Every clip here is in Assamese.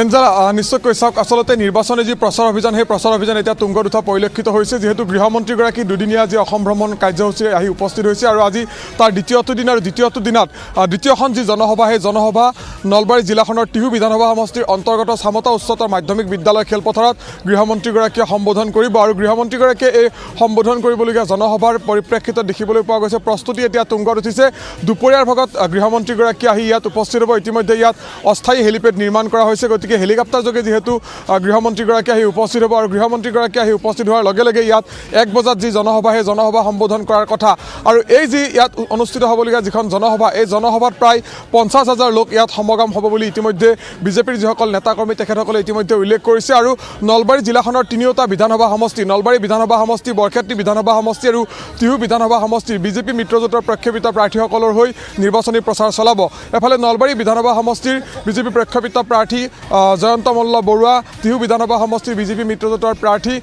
এঞ্জেলা নিশ্চয়কৈ চাওক আচলতে নিৰ্বাচনী যি প্ৰচাৰ অভিযান সেই প্ৰচাৰ অভিযান এতিয়া তুংগত উঠা পৰিলক্ষিত হৈছে যিহেতু গৃহমন্ত্ৰীগৰাকী দুদিনীয়া যি অসম ভ্ৰমণ কাৰ্যসূচী আহি উপস্থিত হৈছে আৰু আজি তাৰ দ্বিতীয়টো দিন আৰু দ্বিতীয়টো দিনত দ্বিতীয়খন যি জনসভা সেই জনসভা নলবাৰী জিলাখনৰ টিহু বিধানসভা সমষ্টিৰ অন্তৰ্গত চামতা উচ্চতৰ মাধ্যমিক বিদ্যালয় খেলপথাৰত গৃহমন্ত্ৰীগৰাকীয়ে সম্বোধন কৰিব আৰু গৃহমন্ত্ৰীগৰাকীয়ে এই সম্বোধন কৰিবলগীয়া জনসভাৰ পৰিপ্ৰেক্ষিতত দেখিবলৈ পোৱা গৈছে প্ৰস্তুতি এতিয়া তুংগত উঠিছে দুপৰীয়াৰ ভাগত গৃহমন্ত্ৰীগৰাকী আহি ইয়াত উপস্থিত হ'ব ইতিমধ্যে ইয়াত অস্থায়ী হেলিপেড নিৰ্মাণ কৰা হৈছে গতিকে হেলিকপ্টাৰ যোগে যেহেতু গৃহমন্ত্ৰীগৰাকী আহি উপস্থিত হ'ব আৰু গৃহমন্ত্ৰীগৰাকী আহি উপস্থিত হোৱাৰ লগে লগে ইয়াত 1 বজাত যি জনসভা সেই জনসভা সম্বোধন কৰাৰ কথা আৰু এই যি ইয়াত অনুষ্ঠিত হ'বলগীয়া যিখন জনসভা এই জনসভাত প্ৰায় 50,000 লোক ইয়াত সমাগম হ'ব বুলি ইতিমধ্যে বিজেপিৰ যিসকল নেতাকৰ্মী তেখেতসকলে ইতিমধ্যে উল্লেখ কৰিছে আৰু নলবাৰী জিলাখনৰ তিনিওটা বিধানসভা সমষ্টি নলবাৰী বিধানসভা সমষ্টি বৰক্ষেত্ৰী বিধানসভা সমষ্টি আৰু টিহু বিধানসভা সমষ্টিৰ বিজেপি মিত্ৰজোঁটৰ প্ৰক্ষেপিত প্ৰাৰ্থীসকলৰ হৈ নিৰ্বাচনী প্ৰচাৰ চলাব এফালে নলবাৰী বিধানসভা সমষ্টিৰ বিজেপি প্ৰক্ষেপিত প্ৰাৰ্থী জয়ন্ত মল্ল বৰুৱা টিহু বিধানসভা সমষ্টিৰ বিজেপি মিত্ৰজোঁটৰ প্ৰাৰ্থী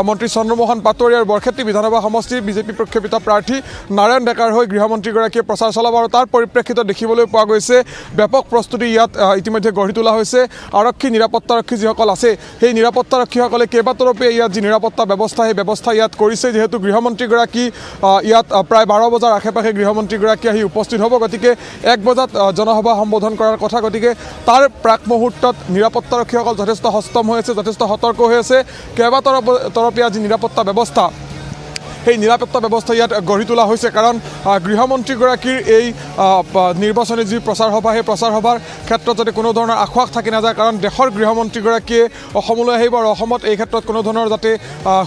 মন্ত্ৰী চন্দ্ৰমোহন পাটোৱাৰী আৰু বৰক্ষেত্ৰী বিধানসভা সমষ্টিৰ বিজেপি প্ৰক্ষেপিত প্ৰাৰ্থী নাৰায়ণ ডেকাৰ হৈ গৃহমন্ত্ৰীগৰাকীয়ে প্ৰচাৰ চলাব আৰু তাৰ পৰিপ্ৰেক্ষিতত দেখিবলৈ পোৱা গৈছে ব্যাপক প্ৰস্তুতি ইয়াত ইতিমধ্যে গঢ়ি তোলা হৈছে আৰক্ষী নিৰাপত্তাৰক্ষী যিসকল আছে সেই নিৰাপত্তাৰক্ষীসকলে কেইবাতৰপে ইয়াত যি নিৰাপত্তা ব্যৱস্থা সেই ব্যৱস্থা ইয়াত কৰিছে যিহেতু গৃহমন্ত্ৰীগৰাকী ইয়াত প্ৰায় 12 বজাৰ আশে পাশে গৃহমন্ত্ৰীগৰাকী আহি উপস্থিত হ'ব গতিকে 1 বজাত জনসভা সম্বোধন কৰাৰ কথা গতিকে তাৰ প্ৰাক মুহূৰ্তত নিৰাপত্তাৰক্ষীসকল যথেষ্ট সষ্টম হৈ আছে যথেষ্ট সতৰ্ক হৈ আছে কেইবাতৰপীয়া যি নিৰাপত্তা ব্যৱস্থা সেই নিৰাপত্তা ব্যৱস্থা ইয়াত গঢ়ি তোলা হৈছে কাৰণ গৃহমন্ত্ৰীগৰাকীৰ এই নিৰ্বাচনী যি প্ৰচাৰ সভা সেই প্ৰচাৰ সভাৰ ক্ষেত্ৰত যাতে কোনো ধৰণৰ আখোৱাক থাকি নাযায় কাৰণ দেশৰ গৃহমন্ত্ৰীগৰাকীয়ে অসমলৈ আহিব আৰু অসমত এই ক্ষেত্ৰত কোনো ধৰণৰ যাতে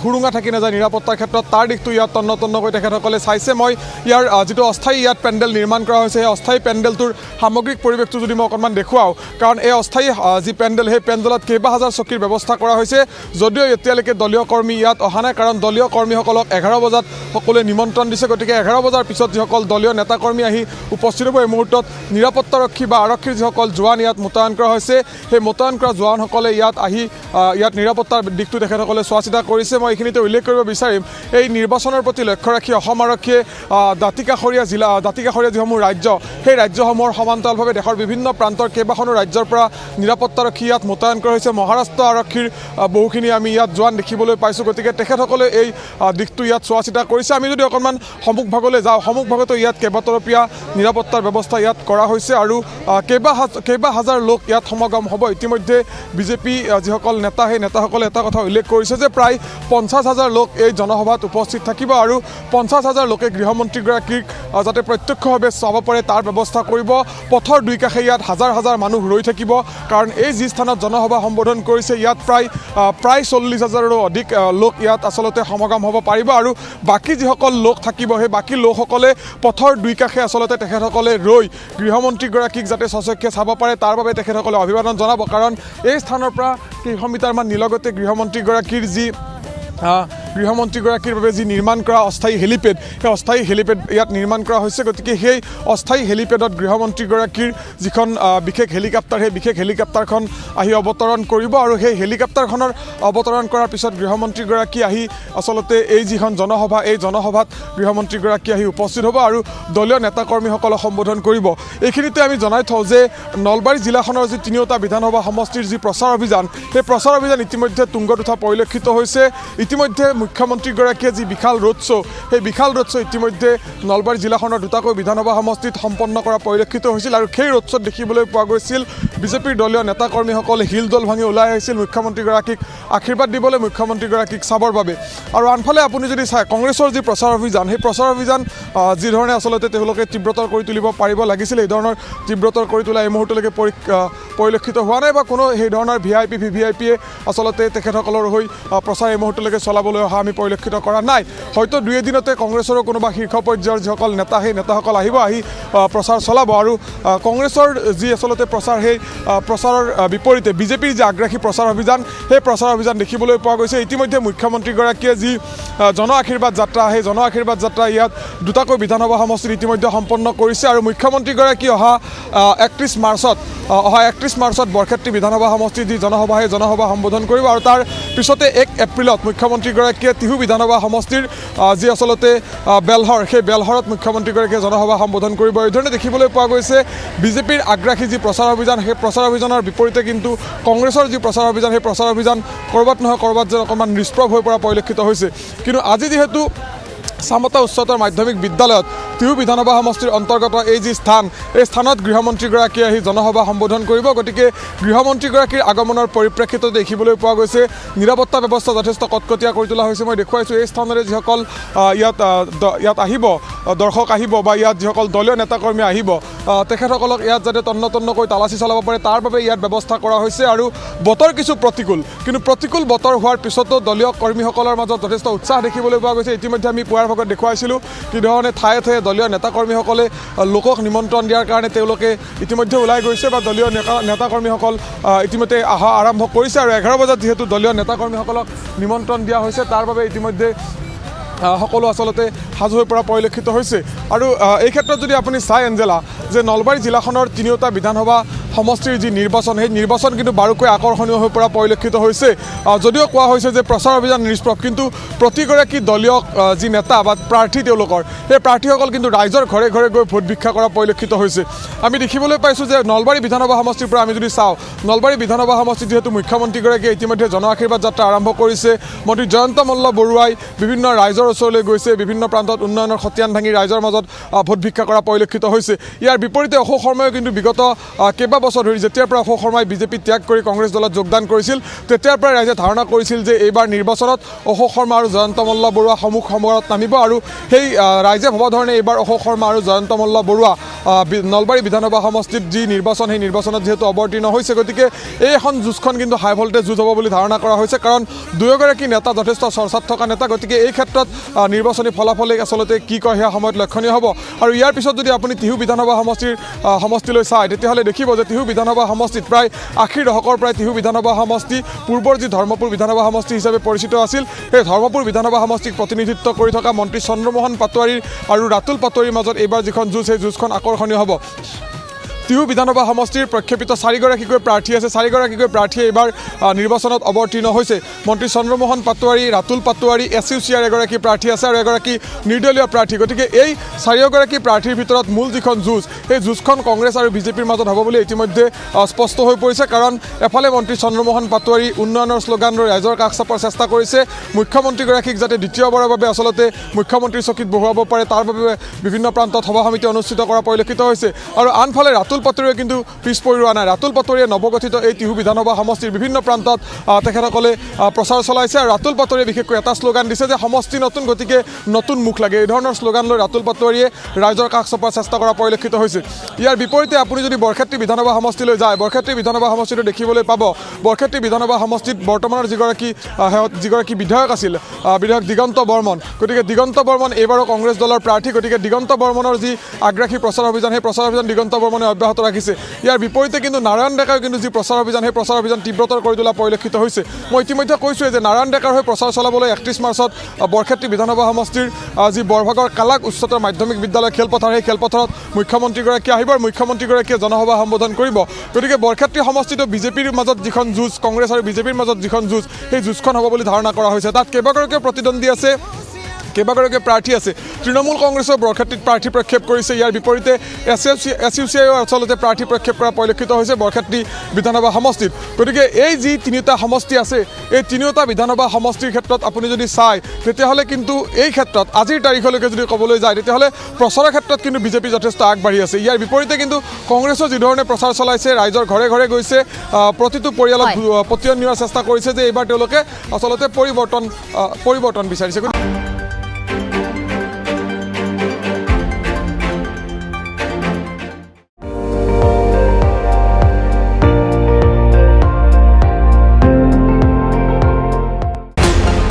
সুৰুঙা থাকি নাযায় নিৰাপত্তাৰ ক্ষেত্ৰত তাৰ দিশটো ইয়াত তন্নতন্নকৈ তেখেতসকলে চাইছে মই ইয়াৰ যিটো অস্থায়ী ইয়াত পেণ্ডেল নিৰ্মাণ কৰা হৈছে সেই অস্থায়ী পেণ্ডেলটোৰ সামগ্ৰিক পৰিৱেশটো যদি মই অকণমান দেখুৱাওঁ কাৰণ এই অস্থায়ী যি পেণ্ডেল সেই পেণ্ডেলত কেইবাহাজাৰ চকীৰ ব্যৱস্থা কৰা হৈছে যদিও এতিয়ালৈকে দলীয় কৰ্মী ইয়াত অহা নাই কাৰণ দলীয় কৰ্মীসকলক 11 বজাত সকলোৱে নিমন্ত্ৰণ দিছে গতিকে 11 বজাৰ পিছত যিসকল দলীয় নেতাকৰ্মী আহি উপস্থিত হ'ব এই মুহূৰ্তত নিৰাপত্তাৰক্ষী বা আৰক্ষীৰ যিসকল জোৱান ইয়াত মোতায়েন কৰা হৈছে সেই মোতায়েন কৰা জোৱানসকলে ইয়াত আহি ইয়াত নিৰাপত্তাৰ দিশটো তেখেতসকলে চোৱা চিতা কৰিছে মই এইখিনিতে উল্লেখ কৰিব বিচাৰিম এই নিৰ্বাচনৰ প্ৰতি লক্ষ্য ৰাখি অসম আৰক্ষীয়ে দাঁতিকাষৰীয়া যিসমূহ ৰাজ্য সেই ৰাজ্যসমূহৰ সমান্তৰালভাৱে দেশৰ বিভিন্ন প্ৰান্তৰ কেইবাখনো ৰাজ্যৰ পৰা নিৰাপত্তাৰক্ষী ইয়াত মোতায়েন কৰা হৈছে মহাৰাষ্ট্ৰ আৰক্ষীৰ বহুখিনি আমি ইয়াত জোৱান দেখিবলৈ পাইছোঁ গতিকে তেখেতসকলে এই দিশটো ইয়াত চোৱা চিতা কৰিছে আমি যদি অকণমান সন্মুখভাগলৈ যাওঁ সন্মুখভাগতো ইয়াত কেইবাতৰপীয়া নিৰাপত্তাৰ ব্যৱস্থা ইয়াত কৰা হৈছে আৰু কেইবা হাজাৰ লোক ইয়াত সমাগম হ'ব ইতিমধ্যে বিজেপি যিসকল নেতা সেই নেতাসকলে এটা কথা উল্লেখ কৰিছে যে প্ৰায় 50,000 লোক এই জনসভাত উপস্থিত থাকিব আৰু 50,000 লোকে গৃহমন্ত্ৰীগৰাকীক যাতে প্ৰত্যক্ষভাৱে চাব পাৰে তাৰ ব্যৱস্থা কৰিব পথৰ দুই কাষে ইয়াত হাজাৰ হাজাৰ মানুহ ৰৈ থাকিব কাৰণ এই যি স্থানত জনসভা সম্বোধন কৰিছে ইয়াত প্ৰায় 40,000ৰো অধিক লোক ইয়াত আচলতে সমাগম হ'ব পাৰিব আৰু বাকী যিসকল লোক থাকিব সেই বাকী লোকসকলে পথৰ দুই কাষে আচলতে তেখেতসকলে ৰৈ গৃহমন্ত্ৰীগৰাকীক যাতে সচক্ষে চাব পাৰে তাৰ বাবে তেখেতসকলে অভিবাদন জনাব কাৰণ এই স্থানৰ পৰা কেইশ মিটাৰমান নিলগতে গৃহমন্ত্ৰীগৰাকীৰ বাবে যি নিৰ্মাণ কৰা অস্থায়ী হেলিপেড সেই অস্থায়ী হেলিপেড ইয়াত নিৰ্মাণ কৰা হৈছে গতিকে সেই অস্থায়ী হেলিপেডত গৃহমন্ত্ৰীগৰাকীৰ যিখন বিশেষ হেলিকপ্টাৰ সেই বিশেষ হেলিকপ্টাৰখন আহি অৱতৰণ কৰিব আৰু সেই হেলিকপ্টাৰখনৰ অৱতৰণ কৰাৰ পিছত গৃহমন্ত্ৰীগৰাকী আহি আচলতে এই যিখন জনসভা এই জনসভাত গৃহমন্ত্ৰীগৰাকী আহি উপস্থিত হ'ব আৰু দলীয় নেতাকৰ্মীসকলক সম্বোধন কৰিব এইখিনিতে আমি জনাই থওঁ যে নলবাৰী জিলাখনৰ যি তিনিওটা বিধানসভা সমষ্টিৰ যি প্ৰচাৰ অভিযান সেই প্ৰচাৰ অভিযান ইতিমধ্যে তুংগত উঠা পৰিলক্ষিত হৈছে ইতিমধ্যে মুখ্যমন্ত্ৰীগৰাকীয়ে যি বিশাল ৰোড শ্ব' সেই বিশাল ৰোড শ্ব' ইতিমধ্যে নলবাৰী জিলাখনৰ দুটাকৈ বিধানসভা সমষ্টিত সম্পন্ন কৰা পৰিলক্ষিত হৈছিল আৰু সেই ৰোড শ্ব'ত দেখিবলৈ পোৱা গৈছিল বিজেপিৰ দলীয় নেতাকৰ্মীসকলে হিলদল ভাঙি ওলাই আহিছিল মুখ্যমন্ত্ৰীগৰাকীক আশীৰ্বাদ দিবলৈ মুখ্যমন্ত্ৰীগৰাকীক চাবৰ বাবে আৰু আনফালে আপুনি যদি চায় কংগ্ৰেছৰ যি প্ৰচাৰ অভিযান সেই প্ৰচাৰ অভিযান যিধৰণে আচলতে তেওঁলোকে তীব্ৰতৰ কৰি তুলিব পাৰিব লাগিছিল এই ধৰণৰ তীব্ৰতৰ কৰি তোলা এই মুহূৰ্তলৈকে পৰিলক্ষিত হোৱা নাই বা কোনো সেই ধৰণৰ VVIPয়ে আচলতে তেখেতসকলৰ হৈ প্ৰচাৰ এই মুহূৰ্তলৈকে চলাবলৈ অহা আমি পৰিলক্ষিত কৰা নাই হয়তো দুই এদিনতে কংগ্ৰেছৰো কোনোবা শীৰ্ষ পৰ্যায়ৰ যিসকল নেতা সেই নেতাসকল আহিব আহি প্ৰচাৰ চলাব আৰু কংগ্ৰেছৰ যি আচলতে প্ৰচাৰ সেই প্ৰচাৰৰ বিপৰীতে বিজেপিৰ যি আগ্ৰাসী প্ৰচাৰ অভিযান সেই প্ৰচাৰ অভিযান দেখিবলৈ পোৱা গৈছে ইতিমধ্যে মুখ্যমন্ত্ৰীগৰাকীয়ে যি জন আশীৰ্বাদ যাত্ৰা সেই জন আশীৰ্বাদ যাত্ৰা ইয়াত দুটাকৈ বিধানসভা সমষ্টিত ইতিমধ্যে সম্পন্ন কৰিছে আৰু মুখ্যমন্ত্ৰীগৰাকী অহা 31 মাৰ্চত বৰক্ষেত্ৰী বিধানসভা সমষ্টিৰ যি জনসভা সেই জনসভা সম্বোধন কৰিব আৰু তাৰ পিছতে 1 এপ্ৰিলত মুখ্যমন্ত্ৰীগৰাকীয়ে মুখ্যমন্ত্ৰীগৰাকীয়ে টিহু বিধানসভা সমষ্টিৰ যি আচলতে বেলহৰ সেই বেলহৰত মুখ্যমন্ত্ৰীগৰাকীয়ে জনসভা সম্বোধন কৰিব। এইধৰণে দেখিবলৈ পোৱা গৈছে বিজেপিৰ আগ্ৰাসী যি প্ৰচাৰ অভিযান সেই প্ৰচাৰ অভিযানৰ বিপৰীতে কিন্তু কংগ্ৰেছৰ যি প্ৰচাৰ অভিযান সেই প্ৰচাৰ অভিযান ক'ৰবাত নহয় ক'ৰবাত যেন অকণমান নিষ্প্ৰভ হৈ পৰা পৰিলক্ষিত হৈছে। কিন্তু আজি যিহেতু চামতা উচ্চতৰ মাধ্যমিক বিদ্যালয়ত টিহু বিধানসভা সমষ্টিৰ অন্তৰ্গত এই যি স্থান এই স্থানত গৃহমন্ত্ৰীগৰাকীয়ে আহি জনসভা সম্বোধন কৰিব। গতিকে গৃহমন্ত্ৰীগৰাকীৰ আগমনৰ পৰিপ্ৰেক্ষিতত দেখিবলৈ পোৱা গৈছে নিৰাপত্তা ব্যৱস্থা যথেষ্ট কটকটীয়া কৰি তোলা হৈছে। মই দেখুৱাইছোঁ এই স্থানৰে যিসকল ইয়াত আহিব দৰ্শক আহিব বা ইয়াত যিসকল দলীয় নেতাকৰ্মী আহিব তেখেতসকলক ইয়াত যাতে তন্নতন্নকৈ তালাচী চলাব পাৰে তাৰ বাবে ইয়াত ব্যৱস্থা কৰা হৈছে। আৰু বতৰ কিছু প্ৰতিকূল, কিন্তু প্ৰতিকূল বতৰ হোৱাৰ পিছতো দলীয় কৰ্মীসকলৰ মাজত যথেষ্ট উৎসাহ দেখিবলৈ পোৱা গৈছে। ইতিমধ্যে আমি পুৱাৰ ভাগত দেখুৱাইছিলোঁ কিধৰণে ঠায়ে ঠায়ে দলীয় নেতাকৰ্মীসকলে লোকক নিমন্ত্ৰণ দিয়াৰ কাৰণে তেওঁলোকে ইতিমধ্যে ওলাই গৈছে বা দলীয় নেতাকৰ্মীসকল ইতিমধ্যে অহা আৰম্ভ কৰিছে। আৰু 11 বজাত যিহেতু দলীয় নেতাকৰ্মীসকলক নিমন্ত্ৰণ দিয়া হৈছে তাৰ বাবে ইতিমধ্যে সকলো আচলতে সাজু হৈ পৰা পৰিলক্ষিত হৈছে। আৰু এই ক্ষেত্ৰত যদি আপুনি চাই এঞ্জেলা যে নলবাৰী জিলাখনৰ তিনিওটা বিধানসভা সমষ্টিৰ যি নিৰ্বাচন সেই নিৰ্বাচন কিন্তু বাৰুকৈ আকৰ্ষণীয় হৈ পৰা পৰিলক্ষিত হৈছে। যদিও কোৱা হৈছে যে প্ৰচাৰ অভিযান নিষ্প্ৰভ, কিন্তু প্ৰতিগৰাকী দলীয় যি নেতা বা প্ৰাৰ্থী তেওঁলোকৰ সেই প্ৰাৰ্থীসকল কিন্তু ৰাইজৰ ঘৰে ঘৰে গৈ ভোট ভিক্ষা কৰা পৰিলক্ষিত হৈছে। আমি দেখিবলৈ পাইছোঁ যে নলবাৰী বিধানসভা সমষ্টিৰ পৰা আমি যদি চাওঁ নলবাৰী বিধানসভা সমষ্টিত যিহেতু মুখ্যমন্ত্ৰীগৰাকীয়ে ইতিমধ্যে জন আশীৰ্বাদ যাত্ৰা আৰম্ভ কৰিছে। মন্ত্ৰী জয়ন্ত মল্ল বৰুৱাই বিভিন্ন ৰাইজৰ ওচৰলৈ গৈছে, বিভিন্ন প্ৰান্তত উন্নয়নৰ খতিয়ান ভাঙি ৰাইজৰ মাজত ভোট ভিক্ষা কৰা পৰিলক্ষিত হৈছে। ইয়াৰ বিপৰীতে অশোক শৰ্মাই কিন্তু বিগত কেইবা বছৰ ধৰি যেতিয়াৰ পৰা অশোক শৰ্মাই বিজেপি ত্যাগ কৰি কংগ্ৰেছ দলত যোগদান কৰিছিল তেতিয়াৰ পৰাই ৰাইজে ধাৰণা কৰিছিল যে এইবাৰ নিৰ্বাচনত অশোক শৰ্মা আৰু জয়ন্ত মল্ল বৰুৱা সন্মুখ সমৰত নামিব। আৰু সেই ৰাইজে ভবা ধৰণে এইবাৰ অশোক শৰ্মা আৰু জয়ন্ত মল্ল বৰুৱা নলবাৰী বিধানসভা সমষ্টিত যি নিৰ্বাচন সেই নিৰ্বাচনত যিহেতু অৱতীৰ্ণ হৈছে, গতিকে এইখন যুঁজখন কিন্তু হাই ভল্টেজ যুঁজ হ'ব বুলি ধাৰণা কৰা হৈছে। কাৰণ দুয়োগৰাকী নেতা যথেষ্ট চৰ্চাত থকা নেতা, গতিকে এই ক্ষেত্ৰত নিৰ্বাচনী ফলাফলে আচলতে কি কয় সেয়া সময়ত লক্ষণীয় হ'ব। আৰু ইয়াৰ পিছত যদি আপুনি টিহু বিধানসভা সমষ্টিলৈ চায় তেতিয়াহ'লে দেখিব যে টিহু বিধানসভা সমষ্টিত প্ৰায় 80 দশকৰ পৰাই টিহু বিধানসভা সমষ্টি পূৰ্বৰ যি ধৰ্মপুৰ বিধানসভা সমষ্টি হিচাপে পৰিচিত আছিল সেই ধৰ্মপুৰ বিধানসভা সমষ্টিক প্ৰতিনিধিত্ব কৰি থকা মন্ত্ৰী চন্দ্ৰমোহন পাটোৱাৰী আৰু ৰাতুল পাটোৱাৰীৰ মাজত এইবাৰ যিখন যুঁজ সেই যুঁজখন আকৰ্ষণীয় হ'ব। টিহু বিধানসভা সমষ্টিৰ প্ৰক্ষেপিত 4গৰাকীকৈ প্ৰাৰ্থী আছে, 4গৰাকীকৈ প্ৰাৰ্থীয়ে এইবাৰ নিৰ্বাচনত অৱতীৰ্ণ হৈছে। মন্ত্ৰী চন্দ্ৰমোহন পাটোৱাৰী, ৰাতুল পাটোৱাৰী, SUCR এগৰাকী প্ৰাৰ্থী আছে আৰু এগৰাকী নিৰ্দলীয় প্ৰাৰ্থী। গতিকে এই 4গৰাকী প্ৰাৰ্থীৰ ভিতৰত মূল যিখন যুঁজ সেই যুঁজখন কংগ্ৰেছ আৰু বিজেপিৰ মাজত হ'ব বুলি ইতিমধ্যে স্পষ্ট হৈ পৰিছে। কাৰণ এফালে মন্ত্ৰী চন্দ্ৰমোহন পাটোৱাৰী উন্নয়নৰ শ্লোগান লৈ ৰাইজৰ কাষ চাপাৰ চেষ্টা কৰিছে, মুখ্যমন্ত্ৰীগৰাকীক যাতে দ্বিতীয়বাৰৰ বাবে আচলতে মুখ্যমন্ত্ৰীৰ চকীত বহুৱাব পাৰে তাৰ বাবে বিভিন্ন প্ৰান্তত সভা সমিতি অনুষ্ঠিত কৰা পৰিলক্ষিত হৈছে। আৰু আনফালে ৰাতুল পাটোৱাৰীয়ে কিন্তু পিছ পৰি ৰোৱা নাই। ৰাতুল পাটোৱাৰীয়ে নৱগঠিত এই টিহু বিধানসভা সমষ্টিৰ বিভিন্ন প্ৰান্তত তেখেতসকলে প্ৰচাৰ চলাইছে। আৰু ৰাতুল পাটোৱাৰীয়ে বিশেষকৈ এটা শ্লোগান দিছে যে সমষ্টি নতুন, গতিকে নতুন মুখ লাগে। এই ধৰণৰ শ্লোগান লৈ ৰাতুল পাটোৱাৰীয়ে ৰাইজৰ কাষ চপাৰ চেষ্টা কৰা পৰিলক্ষিত হৈছে। ইয়াৰ বিপৰীতে আপুনি যদি বৰক্ষেত্ৰী বিধানসভা সমষ্টিলৈ যায়, বৰক্ষেত্ৰী বিধানসভা সমষ্টিটো দেখিবলৈ পাব বৰক্ষেত্ৰী বিধানসভা সমষ্টিত বৰ্তমানৰ যিগৰাকী বিধায়ক আছিল বিধায়ক দিগন্ত বৰ্মন। গতিকে দিগন্ত বৰ্মন এইবাৰো কংগ্ৰেছ দলৰ প্ৰাৰ্থী, গতিকে দিগন্ত বৰ্মনৰ যি আগ্ৰাসী প্ৰচাৰ অভিযান সেই প্ৰচাৰ অভিযান দিগন্ত বৰ্মনে অব্যাহত ৰাখিছে। ইয়াৰ বিপৰীতে কিন্তু নাৰায়ণ ডেকাই কিন্তু যি প্ৰচাৰ অভিযান সেই প্ৰচাৰ অভিযান তীব্ৰতৰ কৰি তোলা পৰিলক্ষিত হৈছে। মই ইতিমধ্যে কৈছোঁৱে যে নাৰায়ণ ডেকাৰ হৈ প্ৰচাৰ চলাবলৈ 31 মাৰ্চত বৰক্ষেত্ৰী বিধানসভা সমষ্টিৰ যি বৰভাগৰ কালাক উচ্চতৰ মাধ্যমিক বিদ্যালয় খেলপথাৰ সেই খেলপথাৰত মুখ্যমন্ত্ৰীগৰাকী আহিব আৰু মুখ্যমন্ত্ৰীগৰাকীয়ে জনসভা সম্বোধন কৰিব। গতিকে বৰক্ষেত্ৰী সমষ্টিটো বিজেপিৰ মাজত যিখন যুঁজ, কংগ্ৰেছ আৰু বিজেপিৰ মাজত যিখন যুঁজ সেই যুঁজখন হ'ব বুলি ধাৰণা কৰা হৈছে। তাত কেইবাগৰাকীও প্ৰতিদ্বন্দ্বী আছে, কেইবাগৰাকীও প্ৰাৰ্থী আছে। তৃণমূল কংগ্ৰেছৰ বৰক্ষেত্ৰীত প্ৰাৰ্থী প্ৰক্ষেপ কৰিছে। ইয়াৰ বিপৰীতে SUCIও আচলতে প্ৰাৰ্থী প্ৰক্ষেপ কৰা পৰিলক্ষিত হৈছে বৰক্ষেত্ৰী বিধানসভা সমষ্টিত। গতিকে এই যি তিনিওটা সমষ্টি আছে এই তিনিওটা বিধানসভা সমষ্টিৰ ক্ষেত্ৰত আপুনি যদি চায় তেতিয়াহ'লে কিন্তু এই ক্ষেত্ৰত আজিৰ তাৰিখলৈকে যদি ক'বলৈ যায় তেতিয়াহ'লে প্ৰচাৰৰ ক্ষেত্ৰত কিন্তু বিজেপি যথেষ্ট আগবাঢ়ি আছে। ইয়াৰ বিপৰীতে কিন্তু কংগ্ৰেছৰ যিধৰণে প্ৰচাৰ চলাইছে, ৰাইজৰ ঘৰে ঘৰে গৈছে, প্ৰতিটো পৰিয়ালক পতিয়ন নিয়াৰ চেষ্টা কৰিছে যে এইবাৰ তেওঁলোকে আচলতে পৰিৱৰ্তন বিচাৰিছে।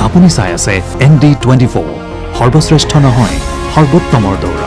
আপুনি চাই আছে ND24 সৰ্বশ্ৰেষ্ঠ নহয় সৰ্বোত্তমৰ দৌৰ।